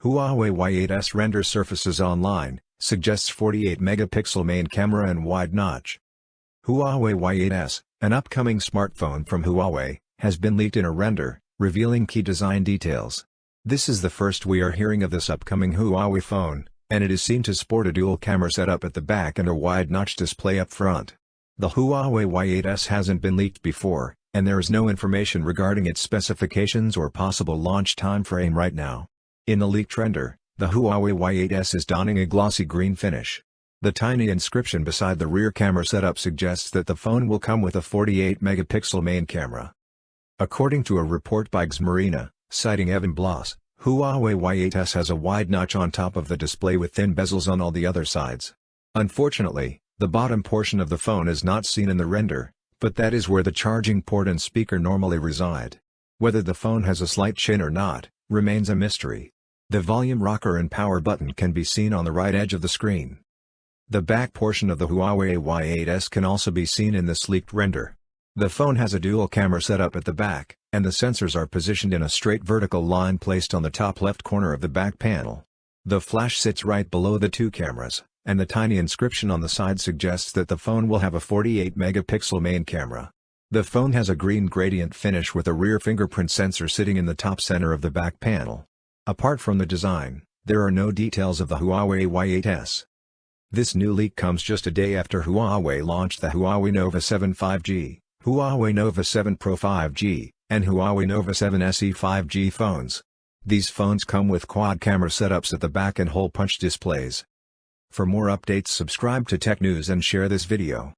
Huawei Y8s renders surfaces online, suggests 48-megapixel main camera and wide notch. Huawei Y8s, an upcoming smartphone from Huawei, has been leaked in a render, revealing key design details. This is the first we are hearing of this upcoming Huawei phone, and it is seen to sport a dual camera setup at the back and a wide notch display up front. The Huawei Y8s hasn't been leaked before, and there is no information regarding its specifications or possible launch timeframe right now. In the leaked render, the Huawei Y8s is donning a glossy green finish. The tiny inscription beside the rear camera setup suggests that the phone will come with a 48-megapixel main camera. According to a report by Xmarina, citing Evan Bloss, Huawei Y8s has a wide notch on top of the display with thin bezels on all the other sides. Unfortunately, the bottom portion of the phone is not seen in the render, but that is where the charging port and speaker normally reside. Whether the phone has a slight chin or not, remains a mystery. The volume rocker and power button can be seen on the right edge of the screen. The back portion of the Huawei Y8s can also be seen in this leaked render. The phone has a dual camera setup at the back, and the sensors are positioned in a straight vertical line placed on the top left corner of the back panel. The flash sits right below the two cameras, and the tiny inscription on the side suggests that the phone will have a 48-megapixel main camera. The phone has a green gradient finish with a rear fingerprint sensor sitting in the top center of the back panel. Apart from the design, there are no details of the Huawei Y8s. This new leak comes just a day after Huawei launched the Huawei Nova 7 5G, Huawei Nova 7 Pro 5G, and Huawei Nova 7 SE 5G phones. These phones come with quad-camera setups at the back and hole punch displays. For more updates, subscribe to Tech News and share this video.